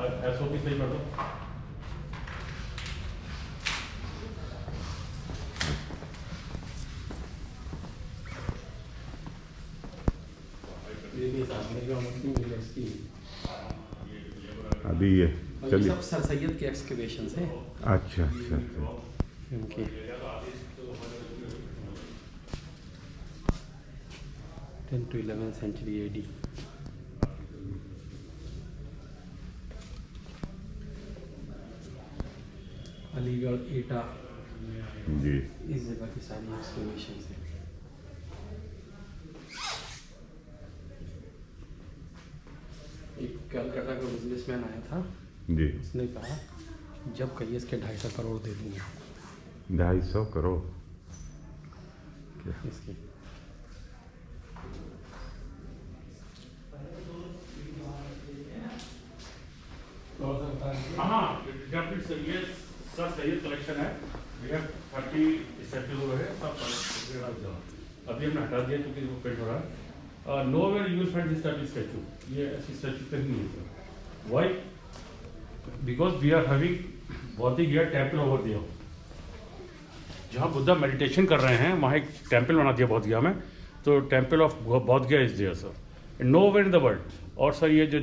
SOP सही कर दो। अभी ये चलिए सब सर सैयद के एक्सकवेशन है। अच्छा अच्छा अच्छा उनके 10 to 11th century AD। Aligarh एटा जी इस जगह की सारी एक्सकवेशन है। एक कलकत्ता का बिजनेसमैन आया था जी उसने कहा जब कहिए इसके 250 करोड़ दे दूंगा। 250 करोड़ इसकी हाँ डेफिनेट सर, ये सर सैयद कलेक्शन है। ये 30 स्टैचू हो रहे हैं सब। अभी हमने हटा दिया क्योंकि वो पेंट हो रहा है। Nowhere you will find this type statue, ये ऐसी स्टैचू कहीं नहीं है sir. Why? Because we are having बौद्धिक गियर टेम्पल ओवर दियर। जहाँ बुद्धा मेडिटेशन कर रहे हैं वहाँ एक टेम्पल बना दिया बौद्ध गया में, तो temple of Bodh Gaya is there sir, nowhere in the world. और सर ये जो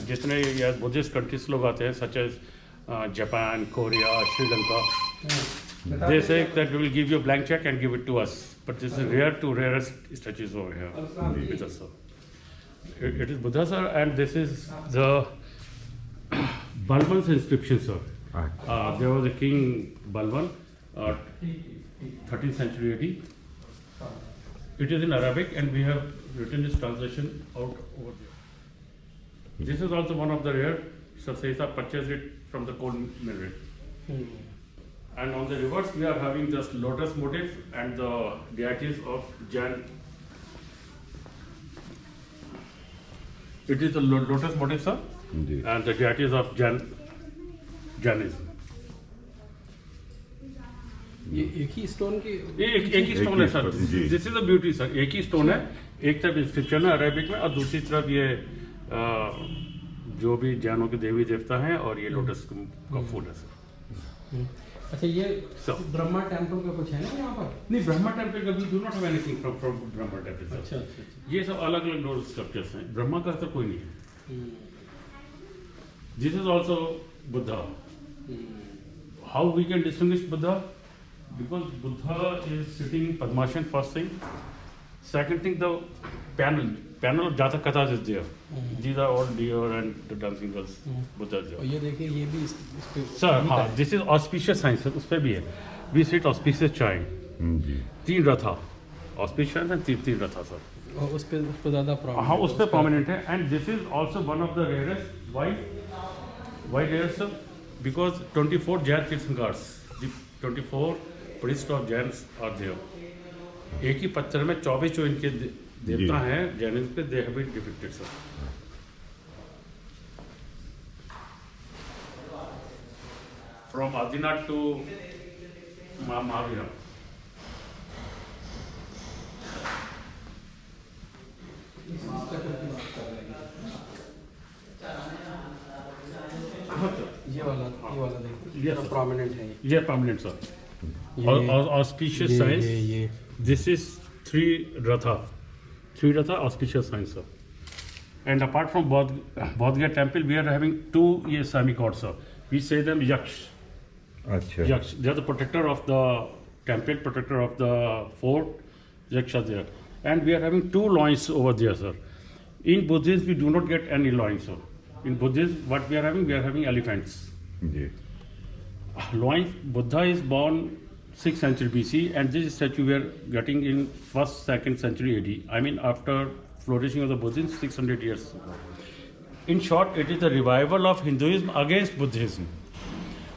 जितने ये बुद्धिस्ट कंट्रीज लोग आते हैं such as Japan, Korea, Sri Lanka, they say that we will give you a blank check and give it to us, but this is rare to rarest statues over here with us, sir. It is Buddha, sir, and this is the Balban's inscription, sir. There was a king Balban, 13th century AD. It is in Arabic and we have written this translation out over there. This is also one of the rare. Sir Sesa purchased it from the coal mill rate. And on the reverse, we are having just lotus motif and the deities of Jain. It is the lotus motif, sir, and the deities of Jainism. ये एक ही stone की एक ही stone है sir. This is the beauty sir, एक ही stone है। एक तरफ inscription है अरेबिक में और दूसरी तरफ ये जो भी जैनों के देवी देवता हैं और ये लोटस का फूल है सर। अच्छा ये ब्रह्मा टेम्पल का कुछ है ना यहाँ पर? नहीं, ब्रह्मा टेम्पल का we do not have anything from Brahma temple. अच्छा अच्छा। ये सब अलग अलग लोड स्कल्पचर्स हैं, ब्रह्मा का तो कोई नहीं है। This is also Buddha. How we can distinguish Buddha? Because Buddha is sitting in Padmashan, first thing. Second thing, the panel of Jatak Kathas is there. These are all deer and the dancing girls. Buddha is there. और ये देखिए ये भी इस पे Sir, हाँ, this is auspicious sign, sir. उस पे भी है. We sit auspicious child. जी 3 रथा, auspicious and 3 रथा, sir. और उस पे ज़्यादा प्रॉब्लम। हाँ, उस पे prominent है. And this is also one of the rarest. Why? Why rare, sir? Because 24 Jain Tirthankars. The 24 priests of Jains are there. एक ही पत्थर में 24 जो इनके देवता हैं जैनिज्म पे, they have been depicted, sir. From Adinath to Mahavira. ये वाला देखिए प्रोमिनेंट है। ये prominent, sir. Auspicious signs. This is 3 Ratha. 3 Ratha auspicious signs, sir. And apart from Bodh Gaya temple, we are having 2 semi-gods, sir. We say them Yaksh. अच्छा Yaksh. They are the protector of the temple, protector of the fort. Yaksh are there. And we are having 2 loins over there, sir. In Buddhism, we do not get any loins, sir. In Buddhism, what we are having elephants. Ji Loin, Buddha is born 6th century BC and this statue we are getting in 1st, 2nd century AD. I mean after flourishing of the Buddhism 600 years. In short, it is the revival of Hinduism against Buddhism.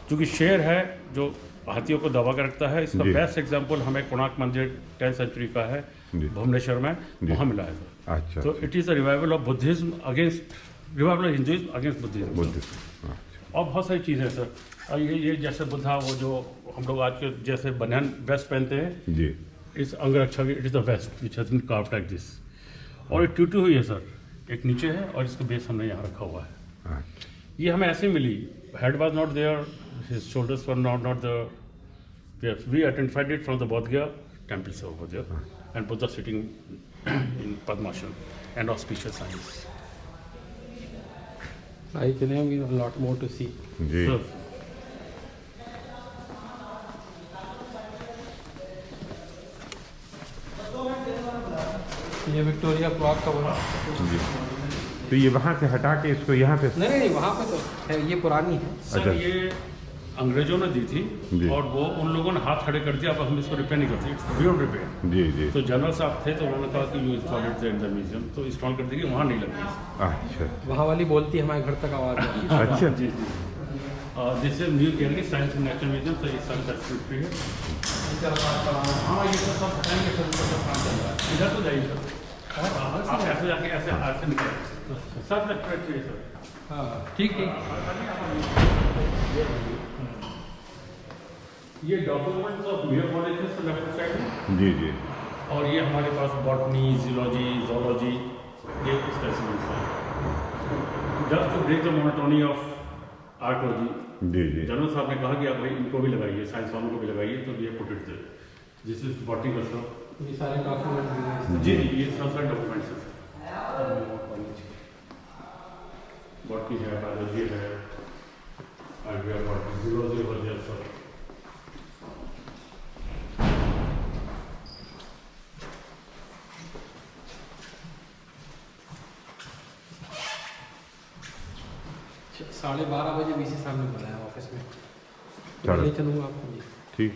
क्योंकि शेर है जो हाथियों को दबा कर रखता है, इसका बेस्ट एग्जाम्पल हमें कोणार्क मंदिर 10th सेंचुरी का है भुवनेश्वर में, वहाँ मिला है। अच्छा तो it is the revival of Buddhism against, revival of Hinduism against Buddhism. और बहुत सारी चीज़ें सर, और ये जैसे बुद्धा वो जो हम लोग आज के जैसे बनियान वेस्ट पहनते हैं जी इस अंगरक्षा की, it is the waist which has been carved like this. और ये टूटी हुई है सर, एक नीचे है और इसका बेस हमने यहाँ रखा हुआ है। ये हमें ऐसे मिली, head was not there, his shoulders were not the, we identified it from the Bodh Gaya temple से over there and Buddha sitting in Padmasana and auspicious signs. I can have a lot more to see. जी So, ये Victoria clock का बना। जी। तो ये वहाँ से हटा के इसको यहाँ पे नहीं वहाँ पे तो है, ये पुरानी है। सर अच्छा। ये अंग्रेजों ने दी थी जी। और वो उन लोगों ने हाथ खड़े कर दिया, अब हम इसको रिपेयर नहीं करते, इट्स बियॉन्ड रिपेयर। जी जी। तो जनरल साहब थे तो उन्होंने कहा कि you install it in the museum, तो इंस्टॉल कर देंगे, वहाँ नहीं लगी। अच्छा वहाँ वाली बोलती है हमारे घर तक आवाज़ है। अच्छा। जी जी। This is new gallery science and nature museum, तो इस साल फैसिलिटी है। हाँ ये तो सब बताएंगे सर, इसका सब काम चल रहा है, इधर तो जाइए सर, आप ऐसे जाके ऐसे निकले सब लेफ्ट चाहिए सर। हाँ ठीक है। ये डॉक्यूमेंट्स ऑफ मेयर कॉलेज है सर लेफ्ट साइड में, जी जी। और ये हमारे पास बॉटनी, जियोलॉजी, जोलॉजी, ये स्पेसिमेंट्स हैं, just to break the monotony of archaeology. जी जी। जनरल साहब ने कहा कि आप भाई इनको भी लगाइए, साइंस वालों को भी लगाइए, तो ये put it there, this is botanical sir. ये सारे डॉक्यूमेंट जी जी, ये सब सारे डॉक्यूमेंट्स हैं, बॉटनी है, बायोलॉजी है, और we are botany, geology over there sir. साढ़े 12 बजे वीसी साहब ने बुलाया ऑफिस में, चलो। ले चलूँगा आपको। ठीक।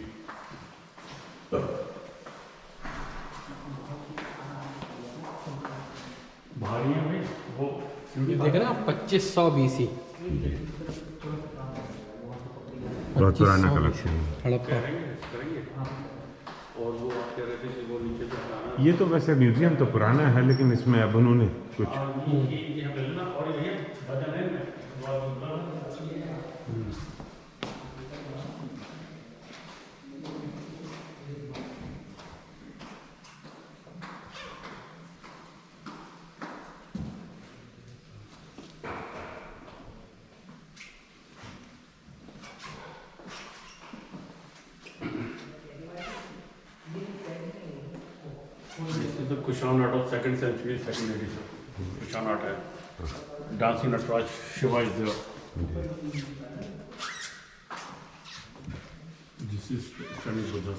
भारी है भाई वो, ये देखे ना 2500 बीसी, बहुत पुराना कलेक्शन है। हड़प्पा। करेंगे। और वो आप कह रहे थे कि वो नीचे से बनाना, ये तो वैसे म्यूजियम तो पुराना है, लेकिन इसमें अब उन्होंने कुछ ये हम लेना, और ये वजन है ना, the Kushan art of 2nd century, 2nd edition. Kushan art है, dancing Nataraj, Shiva is there. This is Shani Buddha.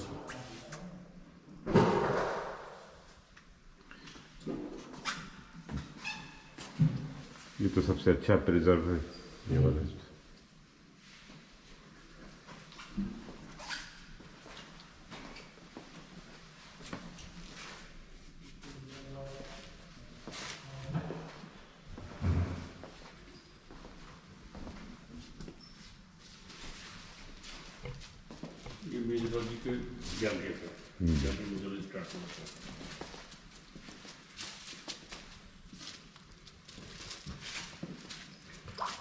ये तो सबसे अच्छा प्रिजर्व है ये वाला। ये म्यूजियोलॉजी के गैलरी है, म्यूजियोलॉजी स्टार्ट होता है।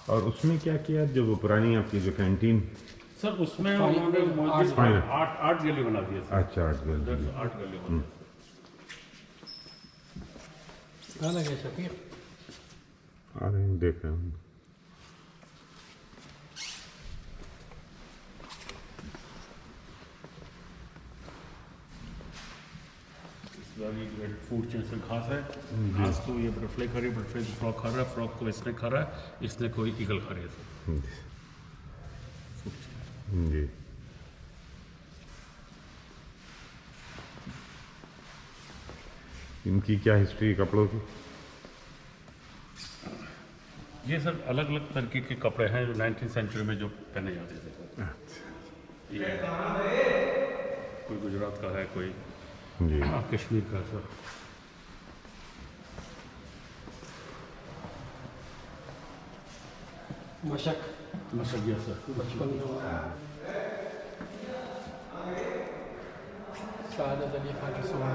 और उसमें क्या किया, जो वो पुरानी आपकी जो कैंटीन? सर उसमें उन्होंने आर्ट गैलरी बना दिया सर। अच्छा, आर्ट गैलरी। आर्ट गैलरी बना दिया। गाना क्या शफीक? आ रहे हैं, देख रहे हैं। फूड चेन से घास है, घास को ये बटरफ्लाई खा रही है, बटरफ्लाई फ्रॉक खा रहा है, फ्रॉक को इसने खा रहा है, इसने कोई ईगल खा रही है सर। जी। इनकी क्या हिस्ट्री कपड़ों की? ये सर अलग अलग तरीके के कपड़े हैं जो 19th सेंचुरी में जो पहने जाते थे। ये कोई गुजरात का है, कोई जी। कश्मीर का सर। मशक मशगिया सर। बचपन में शहादत अली खान की सुना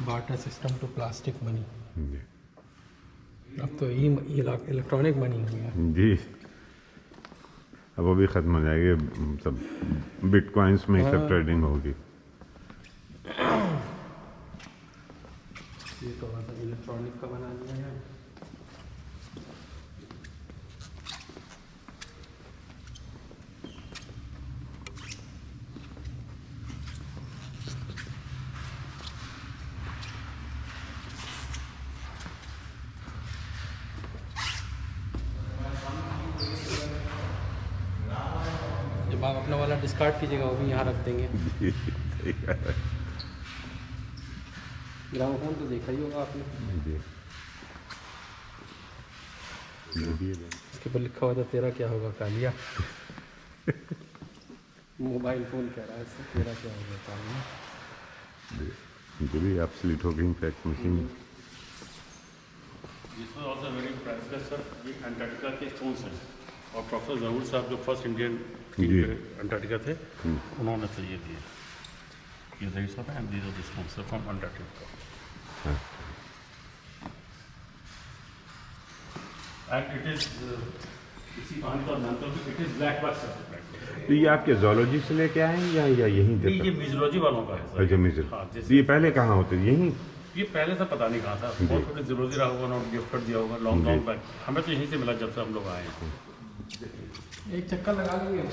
बाटा सिस्टम टू प्लास्टिक मनी। जी। अब तो इलेक्ट्रॉनिक मनी हो गया। जी। अब वो भी ख़त्म हो जाएगी, सब बिटकॉइंस में ही सब ट्रेडिंग होगी। ये तो इलेक्ट्रॉनिक का बना दिया है। जब आप अपना वाला डिस्कार्ड कीजिएगा वो भी यहाँ रख देंगे। ग्रामोफोन तो देखा ही होगा आपने, इसके ऊपर लिखा हुआ था तेरा क्या होगा कालिया। मोबाइल फ़ोन कह रहा है इससे, तेरा क्या होगा कालिया। भी एब्सोल्यूट हो गई fact machine. This was also very priceless sir, ये अंटार्कटिका के स्टोन्स हैं और प्रोफेसर जहूर साहब जो फर्स्ट इंडियन अंटार्कटिका थे उन्होंने तो ये दिए। ये सही सब है, these are the stones from Antarctica. And it is इसी कहानी का नाम तो it is black box sir. तो ये आपके जोलॉजी से लेके आए हैं या यहीं नहीं, ये म्यूजियोलॉजी वालों का है सर। अच्छा म्यूजियम। हाँ, तो ये पहले कहाँ होते थे? यहीं? ये पहले से पता नहीं कहाँ था, बहुत छोटे जरूरी रहा होगा, नॉट गिफ्ट कर दिया होगा लॉन्ग बैक। हमें तो यहीं से मिला जब से हम लोग आए हैं। एक चक्कर लगा लेंगे।